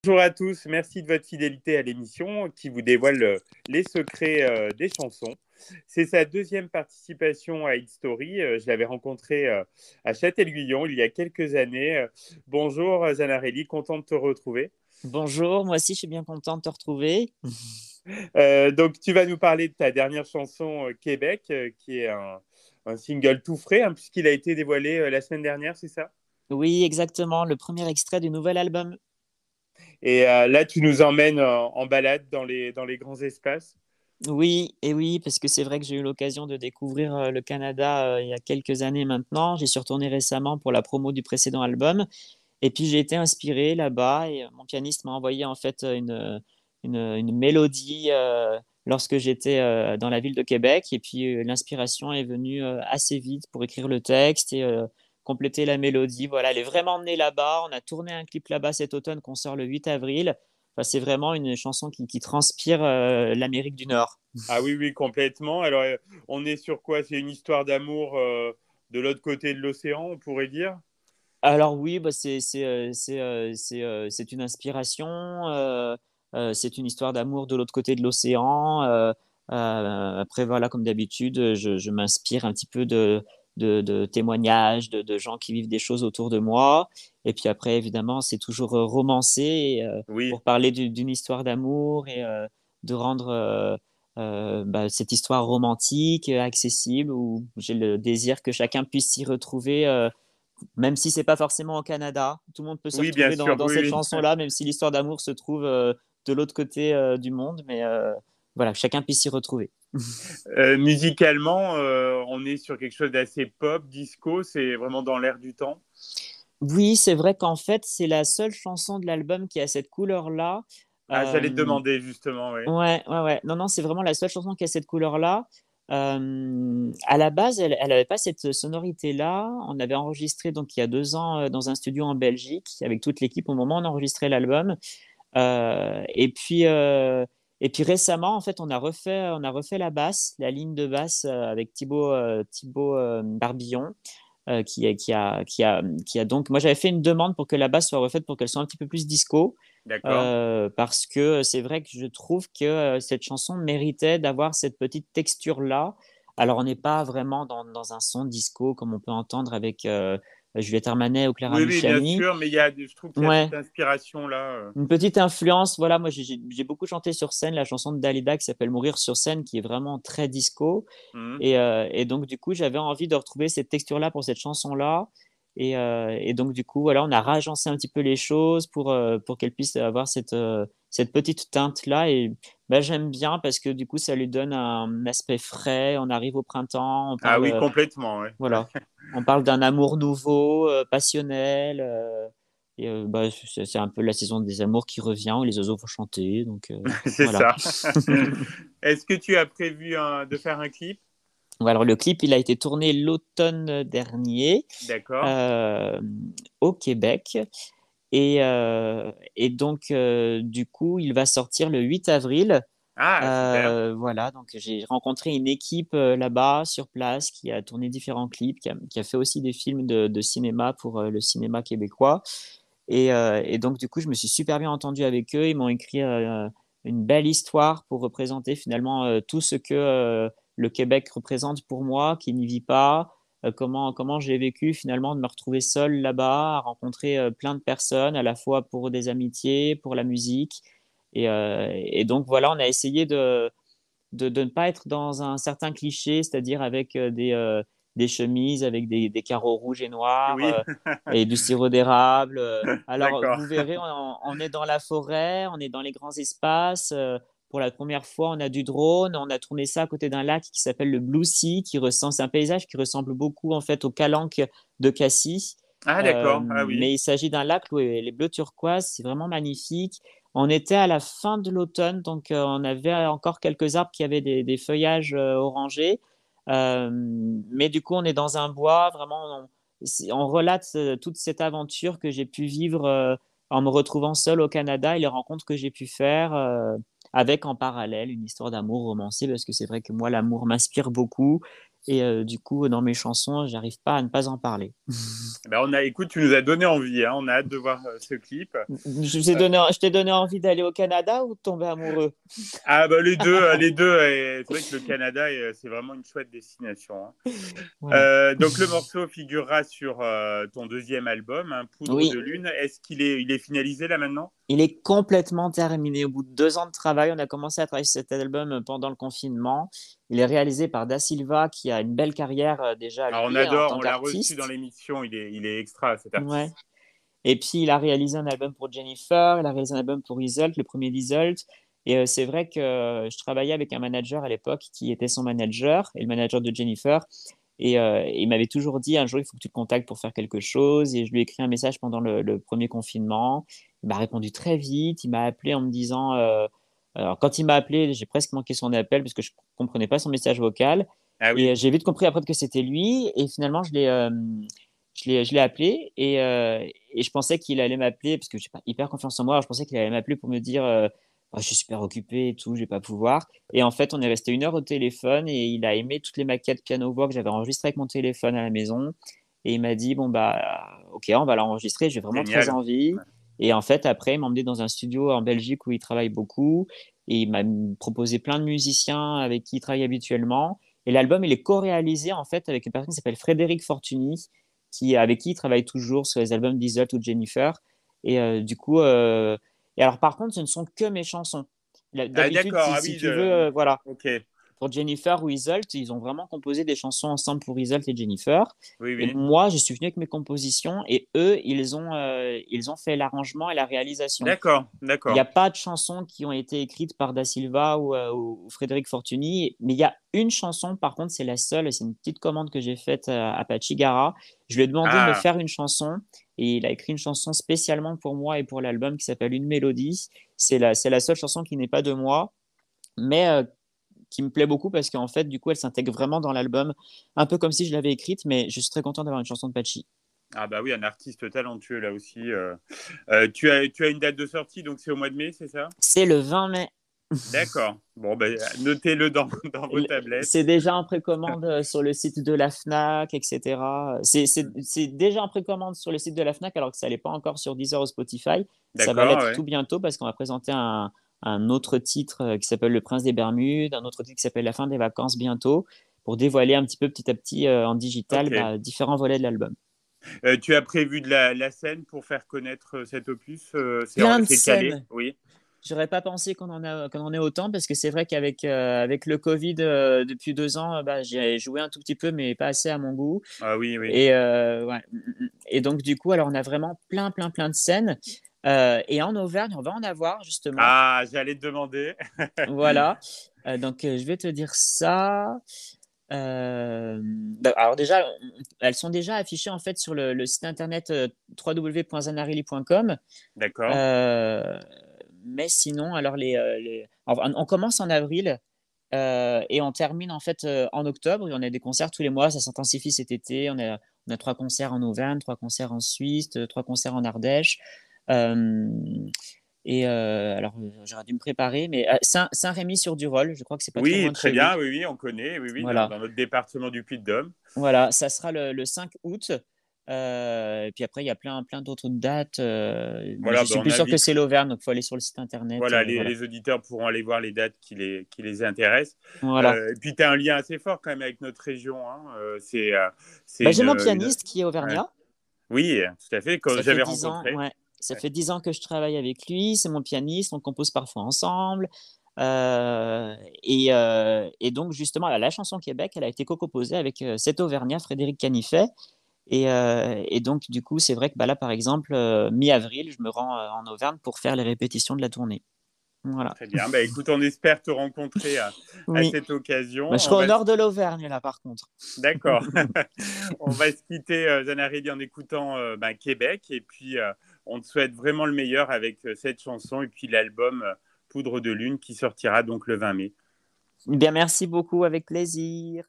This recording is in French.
Bonjour à tous, merci de votre fidélité à l'émission qui vous dévoile les secrets des chansons. C'est sa deuxième participation à Hit Story. Je l'avais rencontré à Châtel-Guyon il y a quelques années. Bonjour Zanarelli, content de te retrouver. Bonjour, moi aussi je suis bien content de te retrouver. Donc tu vas nous parler de ta dernière chanson Québec, qui est un single tout frais, hein, puisqu'il a été dévoilé la semaine dernière, c'est ça? Oui, exactement, le premier extrait du nouvel album. Et là, tu nous emmènes en balade dans les grands espaces. Oui, et oui, parce que c'est vrai que j'ai eu l'occasion de découvrir le Canada il y a quelques années maintenant. J'y suis retourné récemment pour la promo du précédent album. Et puis j'ai été inspiré là-bas et mon pianiste m'a envoyé en fait une mélodie lorsque j'étais dans la ville de Québec. Et puis l'inspiration est venue assez vite pour écrire le texte et compléter la mélodie. Voilà, elle est vraiment née là-bas. On a tourné un clip là-bas cet automne qu'on sort le 8 avril. Enfin, c'est vraiment une chanson qui transpire l'Amérique du Nord. Ah oui, oui, complètement. Alors, on est sur quoi? C'est une histoire d'amour de l'autre côté de l'océan, on pourrait dire. Alors oui, bah c'est une inspiration, c'est une histoire d'amour de l'autre côté de l'océan. Après, voilà, comme d'habitude, je m'inspire un petit peu de témoignages, de gens qui vivent des choses autour de moi. Et puis après, évidemment, c'est toujours romancé Oui, pour parler d'une histoire d'amour et de rendre cette histoire romantique, accessible, où j'ai le désir que chacun puisse s'y retrouver. Même si c'est pas forcément au Canada, tout le monde peut se oui, bien retrouver sûr, dans oui, cette oui. chanson-là, même si l'histoire d'amour se trouve de l'autre côté du monde. Mais voilà, chacun puisse s'y retrouver. Musicalement, on est sur quelque chose d'assez pop, disco, c'est vraiment dans l'air du temps. Oui, c'est vrai qu'en fait, c'est la seule chanson de l'album qui a cette couleur-là. Ah, j'allais te Euh, demander justement, oui. ouais, ouais, ouais. Non, non, c'est vraiment la seule chanson qui a cette couleur-là. À la base, elle n'avait pas cette sonorité-là. On avait enregistré donc il y a 2 ans dans un studio en Belgique avec toute l'équipe au moment où on enregistrait l'album. Euh, et puis, euh, et puis récemment, en fait, on a refait la basse, la ligne de basse avec Thibaut Barbillon, qui a donc. Moi, j'avais fait une demande pour que la basse soit refaite pour qu'elle soit un petit peu plus disco, D'accord. parce que c'est vrai que je trouve que cette chanson méritait d'avoir cette petite texture-là. Alors, on n'est pas vraiment dans un son disco comme on peut entendre avec Juliette Armanet ou Clara Oui, oui, bien Luciani. sûr, mais je trouve qu'il y a cette Ouais, inspiration-là. une petite influence, voilà, moi j'ai beaucoup chanté sur scène la chanson de Dalida qui s'appelle Mourir sur scène, qui est vraiment très disco. Mhm. Et donc du coup, j'avais envie de retrouver cette texture-là pour cette chanson-là. Et donc du coup, voilà, on a ragencé un petit peu les choses pour qu'elle puisse avoir cette petite teinte-là. Et ben, j'aime bien parce que du coup, ça lui donne un aspect frais. On arrive au printemps, on Ah parle, oui, complètement, ouais. voilà, on parle d'un amour nouveau, passionnel. Bah, c'est un peu la saison des amours qui revient, où les oiseaux vont chanter. Donc C'est voilà. ça. Est-ce que tu as prévu de faire un clip? Ouais, alors le clip, il a été tourné l'automne dernier D'accord. euh, au Québec. Et donc, du coup, il va sortir le 8 avril. Ah, super. Voilà, donc j'ai rencontré une équipe là-bas, sur place, qui a tourné différents clips, qui a fait aussi des films de cinéma pour le cinéma québécois. Et donc, du coup, je me suis super bien entendu avec eux. Ils m'ont écrit une belle histoire pour représenter finalement tout ce que le Québec représente pour moi, qui n'y vit pas. Comment j'ai vécu finalement de me retrouver seul là-bas, à rencontrer plein de personnes, à la fois pour des amitiés, pour la musique. Et donc, voilà, on a essayé de ne pas être dans un certain cliché, c'est-à-dire avec des chemises avec des carreaux rouges et noirs Oui, et du sirop d'érable. Alors, d'accord. vous verrez, on est dans la forêt, on est dans les grands espaces. Pour la première fois, on a du drone. On a tourné ça à côté d'un lac qui s'appelle le Blue Sea, c'est un paysage qui ressemble beaucoup en fait au Calanque de Cassis. Ah, d'accord. Ah oui. Mais il s'agit d'un lac où les bleus turquoises, c'est vraiment magnifique. On était à la fin de l'automne, donc on avait encore quelques arbres qui avaient des feuillages orangés. Mais du coup, on est dans un bois, vraiment, on relate toute cette aventure que j'ai pu vivre en me retrouvant seul au Canada et les rencontres que j'ai pu faire, avec en parallèle une histoire d'amour romancée, parce que c'est vrai que moi, l'amour m'inspire beaucoup. Et du coup, dans mes chansons, j'arrive pas à ne pas en parler. Ben, écoute, tu nous as donné envie, hein. On a hâte de voir ce clip. Je t'ai donné envie d'aller au Canada ou de tomber amoureux? Ah bah les deux. C'est vrai que le Canada, c'est vraiment une chouette destination, hein. Voilà. Donc le morceau figurera sur ton deuxième album, hein, Poudre Oui, de lune. Est-ce qu'il est finalisé là maintenant? il est complètement terminé. Au bout de 2 ans de travail, on a commencé à travailler sur cet album pendant le confinement. Il est réalisé par Da Silva, qui a une belle carrière déjà Alors on lui en adore, tant on l'a reçu dans qu'artiste. l'émission. Il est extra cet Ouais. artiste. Et puis, il a réalisé un album pour Jennifer, il a réalisé un album pour Result, le premier Result. Et c'est vrai que je travaillais avec un manager à l'époque qui était son manager et le manager de Jennifer. Et il m'avait toujours dit un jour, il faut que tu te contactes pour faire quelque chose. Et je lui ai écrit un message pendant le premier confinement. Il m'a répondu très vite. Il m'a appelé en me disant. Alors, quand il m'a appelé, j'ai presque manqué son appel parce que je ne comprenais pas son message vocal. Ah Et oui, j'ai vite compris après que c'était lui. Et finalement, je l'ai appelé et je pensais qu'il allait m'appeler parce que je n'ai pas hyper confiance en moi. Alors, je pensais qu'il allait m'appeler pour me dire oh, je suis super occupé et tout, je vais pas pouvoir. Et en fait, on est resté 1 heure au téléphone et il a aimé toutes les maquettes piano-voix que j'avais enregistrées avec mon téléphone à la maison. Et il m'a dit bon, bah, ok, on va l'enregistrer, j'ai vraiment très génial. envie. Et en fait, après, il m'a emmené dans un studio en Belgique où il travaille beaucoup et il m'a proposé plein de musiciens avec qui il travaille habituellement. Et l'album, il est co-réalisé en fait avec une personne qui s'appelle Frédéric Fortuny, avec qui il travaille toujours sur les albums d'Isolt ou de Jennifer. Et du coup, et alors par contre, ce ne sont que mes chansons. Ah D'habitude, d'accord, si, ah si oui, tu veux, voilà, ok, pour Jennifer ou Isolt, ils ont vraiment composé des chansons ensemble pour Isolt et Jennifer. oui, Et oui. moi, je suis venu avec mes compositions et eux, ils ont fait l'arrangement et la réalisation. D'accord, Il n'y a d'accord. pas de chansons qui ont été écrites par Da Silva ou Frédéric Fortuny, mais il y a une chanson, par contre, c'est la seule, et c'est une petite commande que j'ai faite à Pachigara. Je lui ai demandé de me Ah, faire une chanson, et il a écrit une chanson spécialement pour moi et pour l'album qui s'appelle Une mélodie. C'est la seule chanson qui n'est pas de moi, mais qui me plaît beaucoup parce qu'en fait, du coup, elle s'intègre vraiment dans l'album, un peu comme si je l'avais écrite, mais je suis très content d'avoir une chanson de Pachi. ah bah oui, un artiste talentueux là aussi. Tu as une date de sortie, donc c'est au mois de mai, c'est ça? C'est le 20 mai. D'accord. Bon, ben, notez-le dans vos tablettes. C'est déjà en précommande sur le site de la Fnac, etc. C'est déjà en précommande sur le site de la Fnac alors que ça n'est pas encore sur Deezer ou Spotify. Ça va D'accord, l'être ouais. tout bientôt parce qu'on va présenter un autre titre qui s'appelle Le Prince des Bermudes, un autre titre qui s'appelle La fin des vacances bientôt pour dévoiler un petit peu petit à petit en digital Ok. différents volets de l'album. Tu as prévu de la scène pour faire connaître cet opus? Plein de C'est calé, scènes. oui. J'aurais pas pensé qu'on en ait autant parce que c'est vrai qu'avec avec le Covid depuis 2 ans, bah, j'ai joué un tout petit peu mais pas assez à mon goût. Ah oui, oui. Et, ouais. Et donc, du coup, alors on a vraiment plein, plein, plein de scènes. Et en Auvergne, on va en avoir justement. Ah, j'allais te demander. Voilà. Donc, je vais te dire ça. Alors déjà, elles sont déjà affichées en fait sur le site internet www.zanarili.com. D'accord. Euh, mais sinon, alors enfin, on commence en avril et on termine en fait en octobre. Et on a des concerts tous les mois. Ça s'intensifie cet été. On a 3 concerts en Auvergne, 3 concerts en Suisse, 3 concerts en Ardèche. Euh, et alors, j'aurais dû me préparer, mais Saint-Rémy-sur-du-Rol, je crois que c'est pas très Oui, loin de très chez vous. bien, oui, oui, on connaît, oui, oui, Voilà, dans notre département du Puy-de-Dôme. voilà, ça sera le 5 août. Et puis après, il y a plein, plein d'autres dates. Mais Voilà, je ben, suis on plus sûr que invite. c'est l'Auvergne, donc il faut aller sur le site internet. Voilà, Voilà. les auditeurs pourront aller voir les dates qui les intéressent. Voilà. Et puis, tu as un lien assez fort quand même avec notre région, hein. Bah, C'est j'ai mon une... pianiste qui est ouais. auvergnat. Oui, tout à fait, quand Ça fait j'avais 10 ans, rencontré. ouais. Ça Ouais. fait 10 ans que je travaille avec lui. C'est mon pianiste. On compose parfois ensemble. Et donc, justement, la chanson Québec, elle a été co-composée avec cet Auvergnat, Frédéric Canifet. Et donc, du coup, c'est vrai que bah, là, par exemple, mi-avril, je me rends en Auvergne pour faire les répétitions de la tournée. Voilà. Très bien. Bah, écoute, on espère te rencontrer à Oui. cette occasion. Bah, je serai au nord de l'Auvergne, là, par contre. D'accord. On va se quitter, Zanaredi, en écoutant Québec. Et puis, on te souhaite vraiment le meilleur avec cette chanson et puis l'album Poudre de lune qui sortira donc le 20 mai. Bien, merci beaucoup, avec plaisir.